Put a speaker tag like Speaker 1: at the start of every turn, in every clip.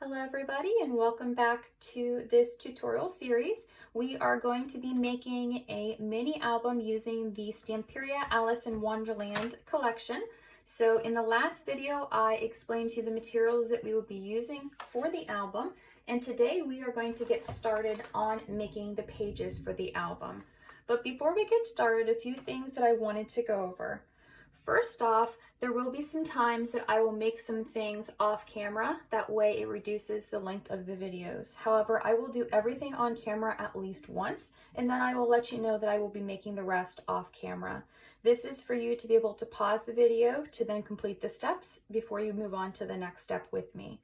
Speaker 1: Hello everybody and welcome back to this tutorial series. We are going to be making a mini album using the Stamperia Alice in Wonderland collection. So in the last video I explained to you the materials that we will be using for the album, and today we are going to get started on making the pages for the album. But before we get started, a few things that I wanted to go over. First off, there will be some times that I will make some things off camera. That way it reduces the length of the videos. However, I will do everything on camera at least once, and then I will let you know that I will be making the rest off camera. This is for you to be able to pause the video to then complete the steps before you move on to the next step with me.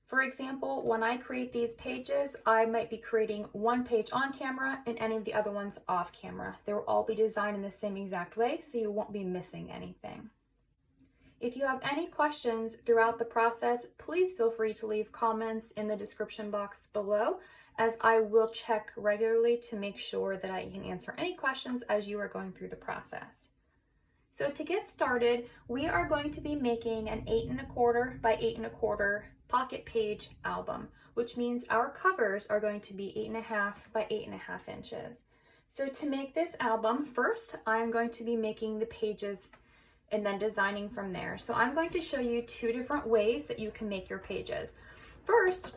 Speaker 1: For example, when I create these pages, I might be creating one page on camera and any of the other ones off camera. They will all be designed in the same exact way, so you won't be missing anything. If you have any questions throughout the process, please feel free to leave comments in the description box below, as I will check regularly to make sure that I can answer any questions as you are going through the process. So to get started, we are going to be making an 8 1/4 by 8 1/4 pocket page album, which means our covers are going to be 8 1/2 by 8 1/2 inches. So to make this album, first I'm going to be making the pages and then designing from there. So I'm going to show you two different ways that you can make your pages. First,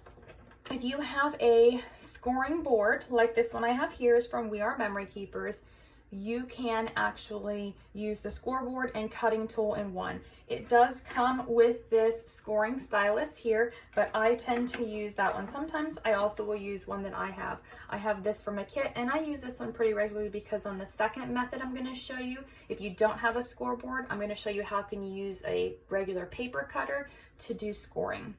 Speaker 1: if you have a scoring board like this one I have here is from We Are Memory Keepers, you can actually use the scoreboard and cutting tool in one. It does come with this scoring stylus here, but I tend to use that one. Sometimes I also will use one that I have. I have this from a kit, and I use this one pretty regularly because on the second method I'm going to show you, if you don't have a scoreboard, I'm going to show you how can you use a regular paper cutter to do scoring.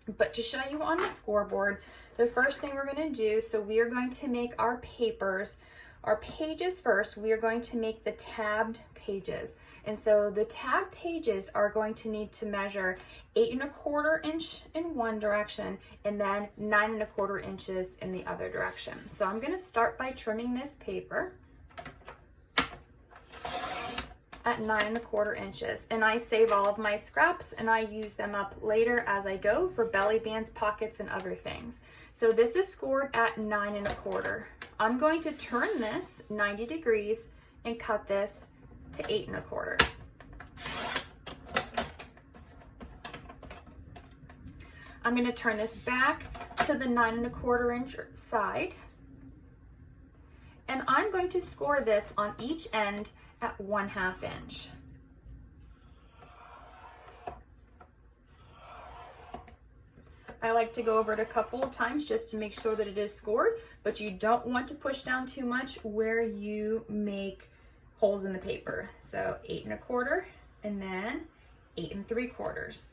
Speaker 1: But to show you on the scoreboard, the first thing we're going to do, so we are going to make our pages first. We are going to make the tabbed pages. And so the tabbed pages are going to need to measure 8 1/4 inch in one direction and then 9 1/4 inches in the other direction. So I'm going to start by trimming this paper at 9 1/4 inches. And I save all of my scraps and I use them up later as I go for belly bands, pockets, and other things. So this is scored at 9 1/4. I'm going to turn this 90 degrees and cut this to 8 1/4. I'm going to turn this back to the 9 1/4 inch side, and I'm going to score this on each end at 1/2 inch. I like to go over it a couple of times just to make sure that it is scored, but you don't want to push down too much where you make holes in the paper. So 8 1/4 and then 8 3/4.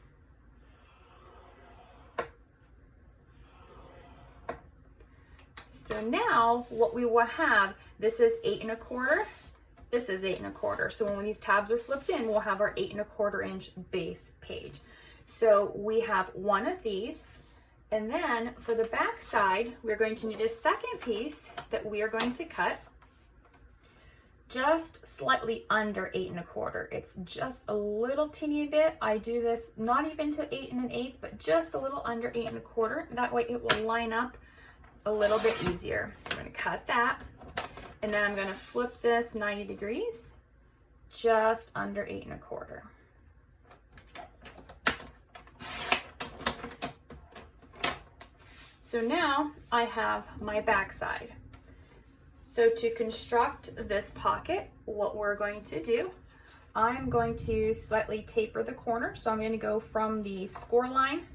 Speaker 1: So now what we will have, this is 8 1/4, this is 8 1/4. So when these tabs are flipped in, we'll have our 8 1/4 inch base page. So we have one of these, and then for the back side, we're going to need a second piece that we are going to cut just slightly under 8 1/4. It's just a little teeny bit. I do this not even to 8 1/8, but just a little under 8 1/4. That way it will line up a little bit easier. I'm going to cut that, and then I'm going to flip this 90 degrees just under 8 1/4. So now I have my back side. So to construct this pocket, what we're going to do, I'm going to slightly taper the corner. So I'm going to go from the score line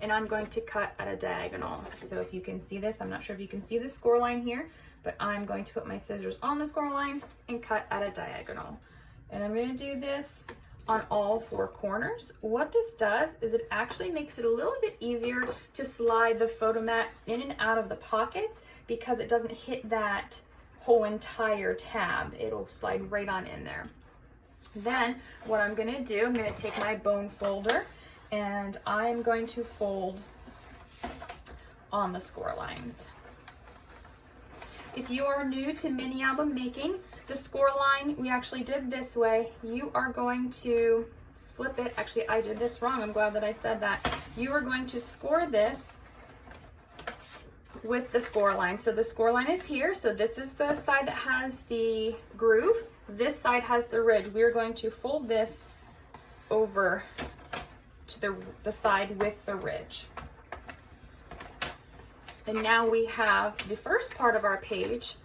Speaker 1: and I'm going to cut at a diagonal. So if you can see this, I'm not sure if you can see the score line here, but I'm going to put my scissors on the score line and cut at a diagonal. And I'm going to do this on all four corners. What this does is it actually makes it a little bit easier to slide the photo mat in and out of the pockets because it doesn't hit that whole entire tab. It'll slide right on in there. Then what I'm going to do, I'm going to take my bone folder and I'm going to fold on the score lines. If you are new to mini album making, the score line we actually did this way. You are going to flip it. Actually, I did this wrong. I'm glad that I said that. You are going to score this with the score line. So the score line is here. So this is the side that has the groove. This side has the ridge. We are going to fold this over to the side with the ridge. And now we have the first part of our page,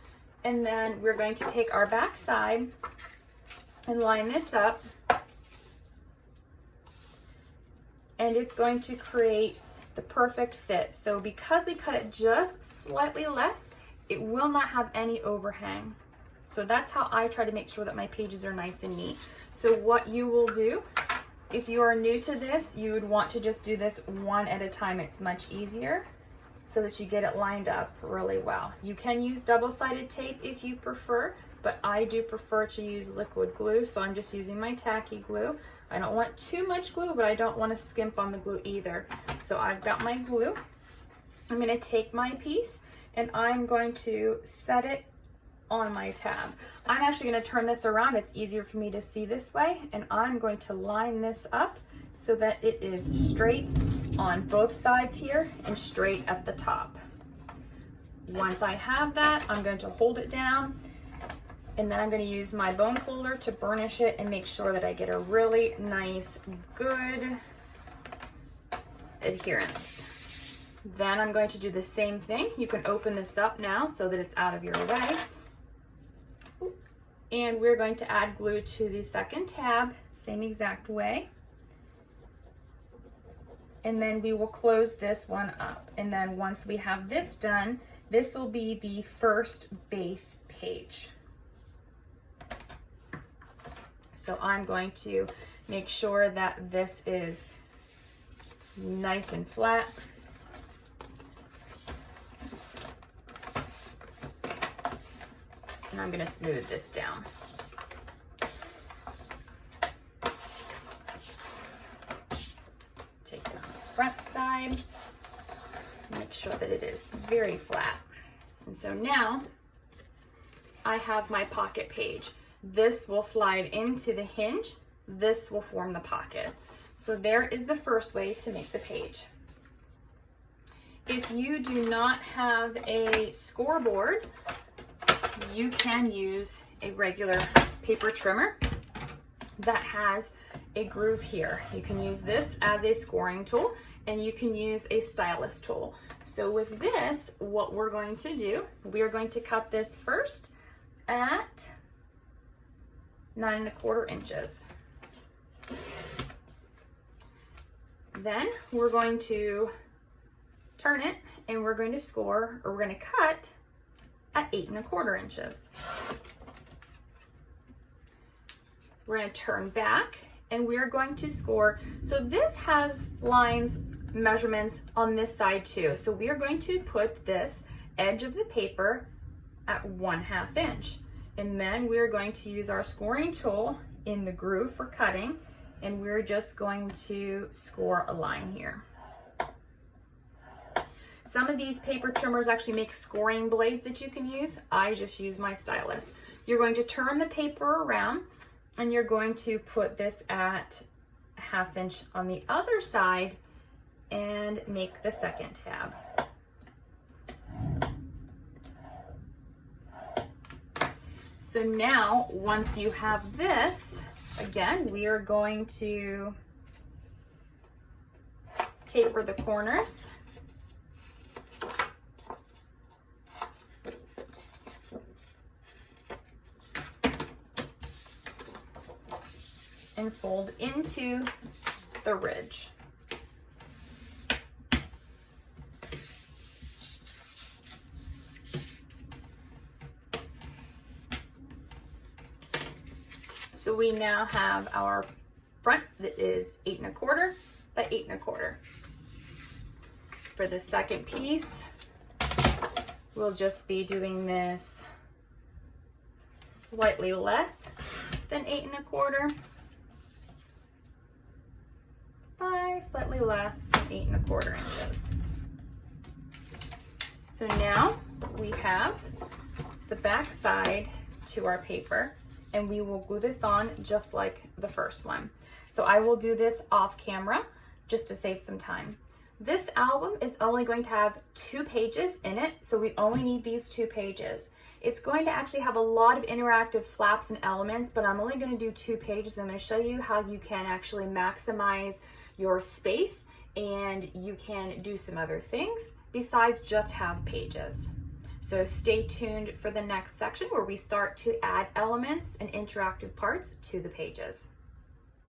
Speaker 1: and then we're going to take our back side and line this up, and it's going to create the perfect fit. So because we cut it just slightly less, it will not have any overhang. So that's how I try to make sure that my pages are nice and neat. So what you will do, if you are new to this, you would want to just do this one at a time. It's much easier so that you get it lined up really well. You can use double-sided tape if you prefer, but I do prefer to use liquid glue, so I'm just using my tacky glue. I don't want too much glue, but I don't want to skimp on the glue either. So I've got my glue. I'm going to take my piece and I'm going to set it on my tab. I'm actually going to turn this around. It's easier for me to see this way, and I'm going to line this up so that it is straight on both sides here and straight at the top. Once I have that, I'm going to hold it down, and then I'm going to use my bone folder to burnish it and make sure that I get a really nice, good adherence. Then I'm going to do the same thing. You can open this up now so that it's out of your way. And we're going to add glue to the second tab, same exact way. And then we will close this one up. And then once we have this done, this will be the first base page. So I'm going to make sure that this is nice and flat. And I'm going to smooth this down. Take it on the front side. Make sure that it is very flat. And so now I have my pocket page. This will slide into the hinge. This will form the pocket. So there is the first way to make the page. If you do not have a scoreboard, you can use a regular paper trimmer that has a groove here. You can use this as a scoring tool, and you can use a stylus tool. So with this, what we're going to do, we are going to cut this first at 9 1/4 inches. Then we're going to turn it, and we're going to score, or we're going to cut at 8 1/4 inches. We're going to turn back, and we're going to score. So this has lines, measurements on this side too. So we are going to put this edge of the paper at 1/2 inch. And then we're going to use our scoring tool in the groove for cutting, and we're just going to score a line here. Some of these paper trimmers actually make scoring blades that you can use. I just use my stylus. You're going to turn the paper around, and you're going to put this at 1/2 inch on the other side and make the second tab. So now, once you have this, again, we are going to taper the corners. And fold into the ridge. So we now have our front that is 8 1/4 by 8 1/4. For the second piece, we'll just be doing this slightly less than 8 1/4 by slightly less than 8 1/4 inches. So now we have the back side to our paper, and we will glue this on just like the first one. So I will do this off camera just to save some time. This album is only going to have 2 pages in it, so we only need these 2 pages. It's going to actually have a lot of interactive flaps and elements, but I'm only going to do 2 pages. I'm going to show you how you can actually maximize your space, and you can do some other things besides just have pages. So stay tuned for the next section where we start to add elements and interactive parts to the pages.